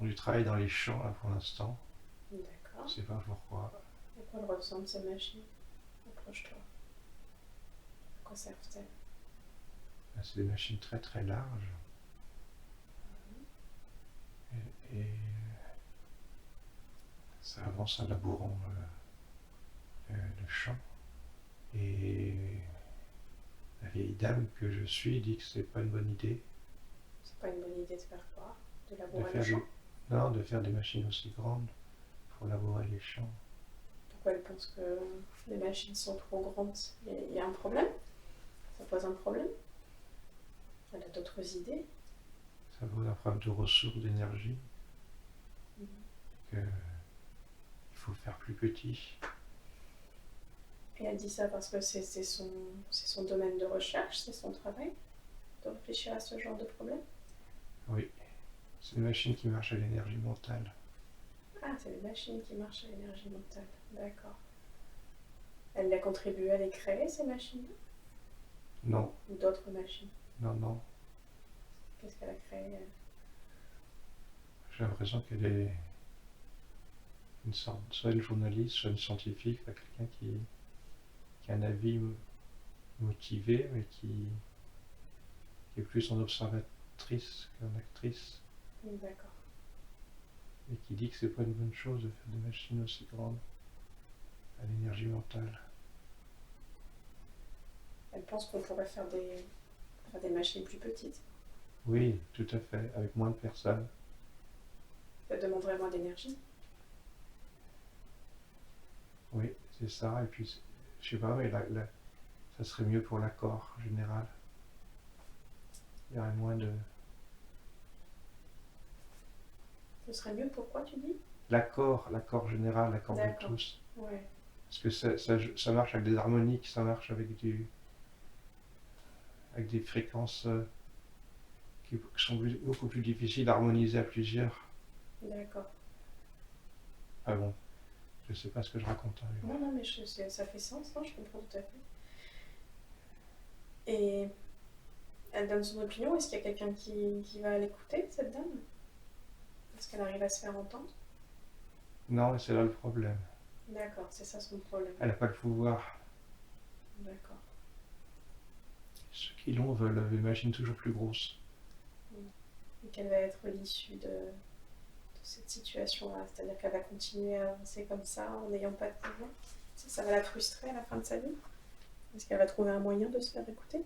font du travail dans les champs, là, pour l'instant. D'accord. Je sais pas pourquoi. À quoi elles ressemblent ces machines? Approche-toi. À quoi servent-elles? Là, c'est des machines très très larges. Et ça avance en labourant le champ. Et la vieille dame que je suis dit que c'est pas une bonne idée C'est pas une bonne idée de faire quoi? De de labourer le faire champ? non, de faire des machines aussi grandes pour labourer les champs. Pourquoi elle pense que les machines sont trop grandes? Il y a un problème? Ça pose un problème? Elle a d'autres idées? Ça pose un problème de ressources d'énergie qu'il faut faire plus petit. Et elle dit ça parce que c'est son domaine de recherche, c'est son travail, de réfléchir à ce genre de problème. Oui, c'est une machine qui marche à l'énergie mentale. Ah, c'est des machines qui marchent à l'énergie mentale. D'accord. Elle a contribué à les créer, ces machines-là? Non, Ou d'autres machines? non, non. Qu'est-ce qu'elle a créé, elle? J'ai l'impression qu'elle est une sorte, soit une journaliste, soit une scientifique, soit quelqu'un qui a un avis motivé, mais qui est plus en observatrice qu'en actrice, D'accord. et qui dit que c'est pas une bonne chose de faire des machines aussi grandes à l'énergie mentale. Elle pense qu'on pourrait faire des machines plus petites. Oui, tout à fait, avec moins de personnes. Ça demanderait moins d'énergie. Oui, c'est ça, et puis, je sais pas, mais ça serait mieux pour l'accord général. Il y aurait moins de... Ce serait mieux, pourquoi tu dis? L'accord général, l'accord de D'accord. tous. Ouais. Parce que ça marche avec des harmoniques, ça marche avec des fréquences qui sont beaucoup plus difficiles à harmoniser à plusieurs. D'accord. Ah bon, je sais pas ce que je raconte. Non, non, mais ça fait sens, non, je comprends tout à fait. Et elle donne son opinion. Est-ce qu'il y a quelqu'un qui va l'écouter, cette dame? Est-ce qu'elle arrive à se faire entendre? Non, c'est là le problème. D'accord, c'est ça son problème. Elle n'a pas le pouvoir. D'accord. Ceux qui l'ont veulent des machines toujours plus grosses. Et quelle va être l'issue de cette situation-là? C'est-à-dire qu'elle va continuer à avancer comme ça en n'ayant pas de pouvoir? Ça va la frustrer à la fin de sa vie? Est-ce qu'elle va trouver un moyen de se faire écouter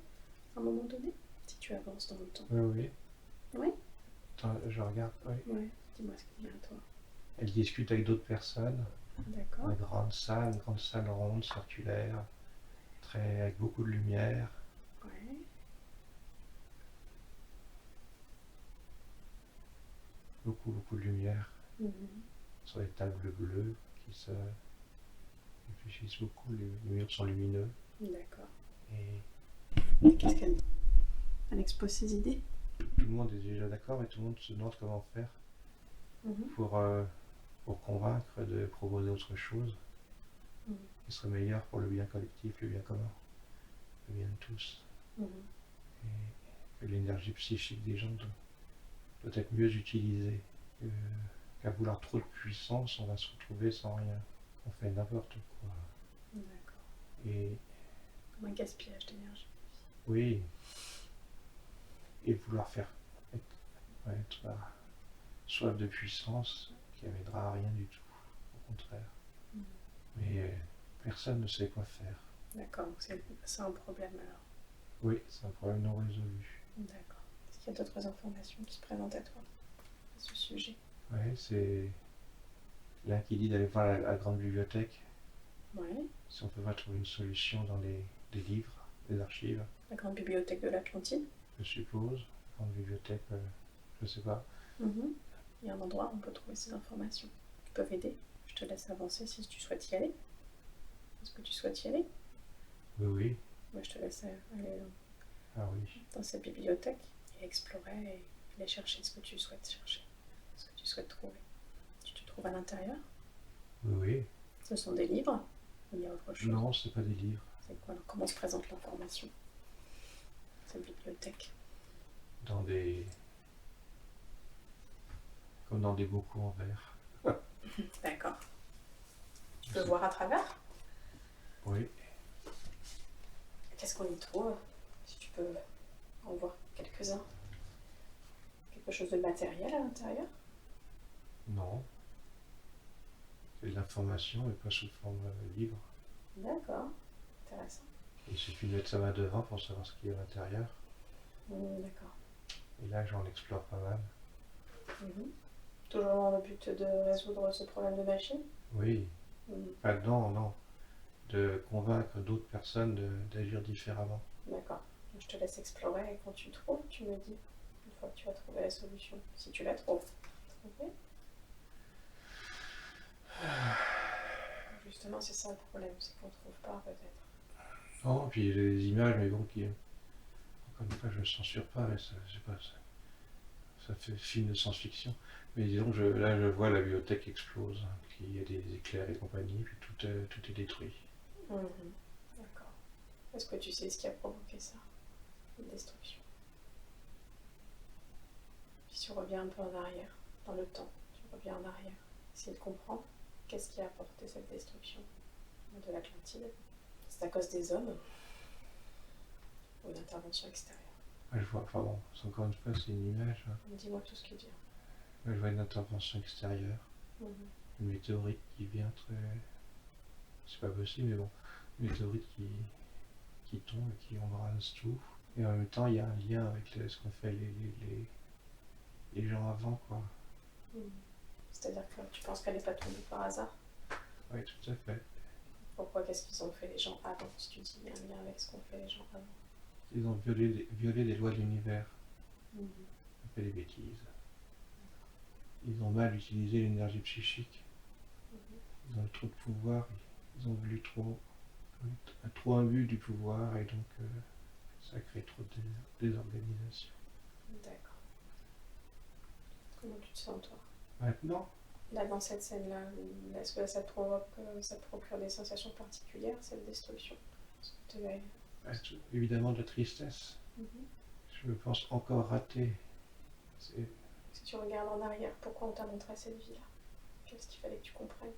à un moment donné, si tu avances dans le temps? Oui. Oui. Attends, je regarde, oui. Ouais. Dis-moi ce qui vient à toi. Elle discute avec d'autres personnes. D'accord. Une grande salle ronde, circulaire, avec beaucoup de lumière. Ouais. Beaucoup de lumière. Mhm. Sur les tables bleues qui se réfléchissent beaucoup. Les murs sont lumineux. D'accord. Et qu'est-ce qu'elle dit? Elle expose ses idées. Tout le monde est déjà d'accord, mais tout le monde se demande comment faire pour convaincre de proposer autre chose qui serait meilleur pour le bien collectif, le bien commun, le bien de tous. Et que l'énergie psychique des gens doit être mieux utilisée. Qu'à vouloir trop de puissance, on va se retrouver sans rien. On fait n'importe quoi. D'accord. Et comme un gaspillage d'énergie. Oui. Et vouloir faire être soif de puissance qui amènera à rien du tout, au contraire. Mais personne ne sait quoi faire. D'accord, donc c'est un problème alors. Oui, c'est un problème non résolu. D'accord. Est-ce qu'il y a d'autres informations qui se présentent à toi à ce sujet? Oui, c'est l'un qui dit d'aller voir la grande bibliothèque. Ouais. Si on peut pas trouver une solution dans les livres, les archives. La grande bibliothèque de l'Atlantide? Je suppose. Grande bibliothèque, je sais pas. Il y a un endroit où on peut trouver ces informations qui peuvent aider. Je te laisse avancer si tu souhaites y aller. Est-ce que tu souhaites y aller? Oui. Moi, je te laisse aller dans cette bibliothèque et explorer et aller chercher ce que tu souhaites chercher, ce que tu souhaites trouver. Tu te trouves à l'intérieur? Oui. Ce sont des livres ou il y a autre chose? Non, c'est pas des livres. C'est quoi alors? Comment se présente l'information? Cette bibliothèque? Dans des comme dans des bocaux en verre. D'accord. Tu peux voir à travers? Oui. Qu'est-ce qu'on y trouve? Si tu peux en voir quelques-uns. Quelque chose de matériel à l'intérieur? Non. C'est de l'information, mais pas sous forme de livre. D'accord. Intéressant. Il suffit de mettre sa main devant pour savoir ce qu'il y a à l'intérieur. D'accord. Et là, j'en explore pas mal. Toujours dans le but de résoudre ce problème de machine? Oui. Enfin, non. De convaincre d'autres personnes d'agir différemment. D'accord. Je te laisse explorer et quand tu trouves, tu me dis, une fois que tu as trouvé la solution, si tu la trouves. Ok. Justement, c'est ça le problème, c'est qu'on ne trouve pas peut-être. Non, puis les images, mais bon, encore une fois, je ne censure pas, mais ça, je sais pas, ça fait film de science-fiction. Mais disons que là, je vois la bibliothèque explose, qu'il y a des éclairs et compagnie, puis tout est détruit. D'accord. Est-ce que tu sais ce qui a provoqué ça? Une destruction. Puis tu reviens un peu en arrière, dans le temps. Tu reviens en arrière. Essayer de comprendre qu'est-ce qui a apporté cette destruction de l'Atlantide. C'est à cause des hommes ou une intervention extérieure? Je vois, enfin bon, encore une fois, c'est une image. Hein. Dis-moi tout ce qui vient. Je vois une intervention extérieure, une météorite qui vient très... C'est pas possible, mais bon, une météorite qui tombe et qui embrase tout. Et en même temps, il y a un lien avec ce qu'ont fait les gens avant, quoi. C'est-à-dire que tu penses qu'elle n'est pas tombée par hasard? Oui, tout à fait. Pourquoi? Qu'est-ce qu'ils ont fait les gens avant? Si tu dis il y a un lien avec ce qu'ont fait les gens avant. Ils ont violé les lois de l'univers. Ils ont fait des bêtises. Ils ont mal utilisé l'énergie psychique. Ils ont eu trop de pouvoir. Ils ont voulu trop imbu du pouvoir et donc ça crée trop de désorganisation. D'accord. Comment tu te sens toi? Maintenant, Là, dans cette scène-là, est-ce que ça te procure des sensations particulières, cette destruction? évidemment de la tristesse. Je me pense encore raté. Si tu regardes en arrière, pourquoi on t'a montré cette vie-là? Qu'est-ce qu'il fallait que tu comprennes?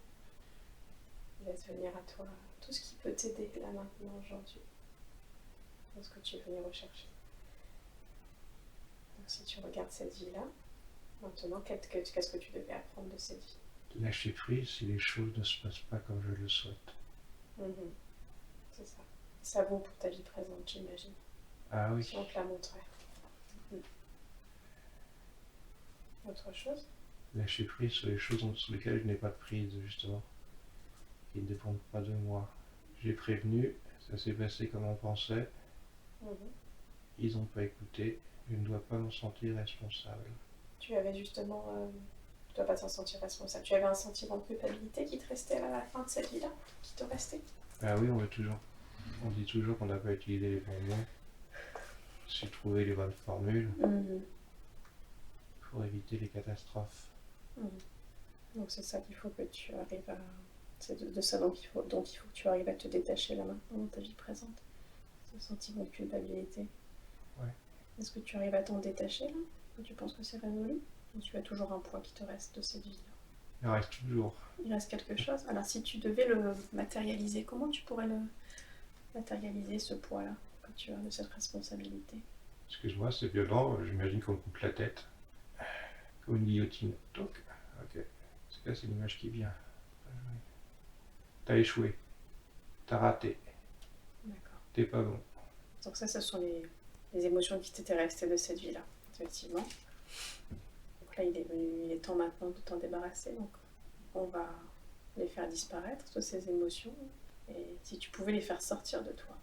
Laisse venir à toi tout ce qui peut t'aider là maintenant aujourd'hui. Dans ce que tu es venu rechercher. Donc si tu regardes cette vie-là, maintenant, qu'est-ce que tu devais apprendre de cette vie? Lâcher prise si les choses ne se passent pas comme je le souhaite. C'est ça. Ça vaut pour ta vie présente, j'imagine. Ah oui. Si on te la montrait. Autre chose? Lâcher prise sur les choses sur lesquelles je n'ai pas de prise, justement. Qui ne dépendent pas de moi. J'ai prévenu, ça s'est passé comme on pensait. Ils n'ont pas écouté. Je ne dois pas m'en sentir responsable. Tu avais justement... tu ne dois pas t'en sentir responsable. Tu avais un sentiment de culpabilité qui te restait à la fin de cette vie-là? Qui te restait? Ah oui, on dit toujours qu'on n'a pas utilisé les bons mots. Su trouver les bonnes formules. Pour éviter les catastrophes. Donc c'est ça qu'il faut que tu arrives à... C'est de ça donc il faut que tu arrives à te détacher là maintenant dans ta vie présente. Ce sentiment de culpabilité. Ouais. Est-ce que tu arrives à t'en détacher là? Ou tu penses que c'est résolu? Ou tu as toujours un poids qui te reste de cette vie-là? Il reste toujours. Il reste quelque chose? Alors si tu devais le matérialiser, comment tu pourrais le matérialiser ce poids-là que tu as de cette responsabilité? Excuse-moi, c'est violent, j'imagine qu'on me coupe la tête. Comme une guillotine. Donc, ok. C'est l'image qui vient. T'as échoué. T'as raté. D'accord. T'es pas bon. Donc ça, ce sont les émotions qui t'étaient restées de cette vie-là, effectivement. Donc là, il est temps maintenant de t'en débarrasser. Donc on va les faire disparaître, toutes ces émotions. Et si tu pouvais les faire sortir de toi.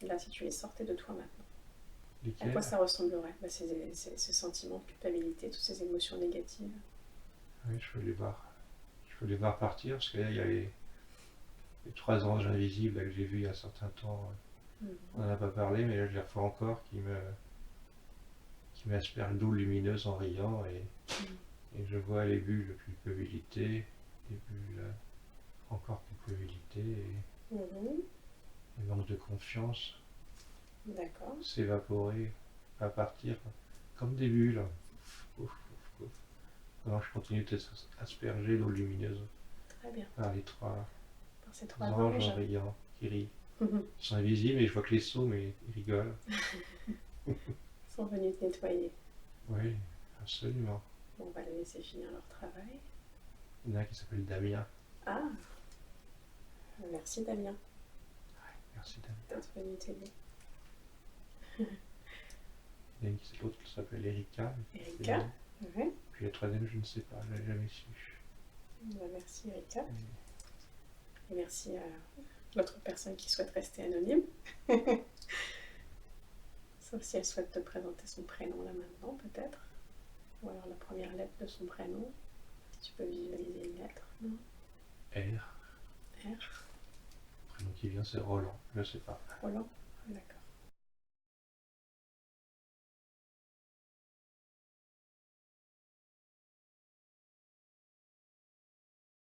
Là, si tu les sortais de toi maintenant. Lesquelles? À quoi ça ressemblerait? Ces sentiments de culpabilité, toutes ces émotions négatives. Oui, je veux les voir. Je veux les voir partir, parce que là, il y a les 3 anges invisibles là, que j'ai vus il y a un certain temps. On n'en a pas parlé, mais là, je les revois encore, qui m'aspergent d'eau lumineuse en riant, et je vois les bulles de culpabilité, les bulles encore culpabilité, et le manque de confiance. D'accord. S'évaporer, à partir, comme des bulles. Ouf, ouf, ouf. Alors je continue d'être aspergé d'eau lumineuse Très bien. par les 3 Par ces 3 anges anges. riants qui rient. Ils sont invisibles et je vois que les sauts, mais ils rigolent. Ils sont venus te nettoyer. Oui, absolument. Bon, on va les laisser finir leur travail. Il y en a un qui s'appelle Damien. Ah, merci Damien Merci Damien. d'être venu t'aider. Il y en a l'autre qui s'appelle Erika. Erika, oui. Puis la troisième, je ne sais pas, je l'ai jamais su. Merci Erika. Et merci à l'autre personne qui souhaite rester anonyme. Sauf si elle souhaite te présenter son prénom là maintenant, peut-être. Ou alors la première lettre de son prénom. Tu peux visualiser une lettre, non? R. R. Le prénom qui vient, c'est Roland. Je ne sais pas. Roland. D'accord.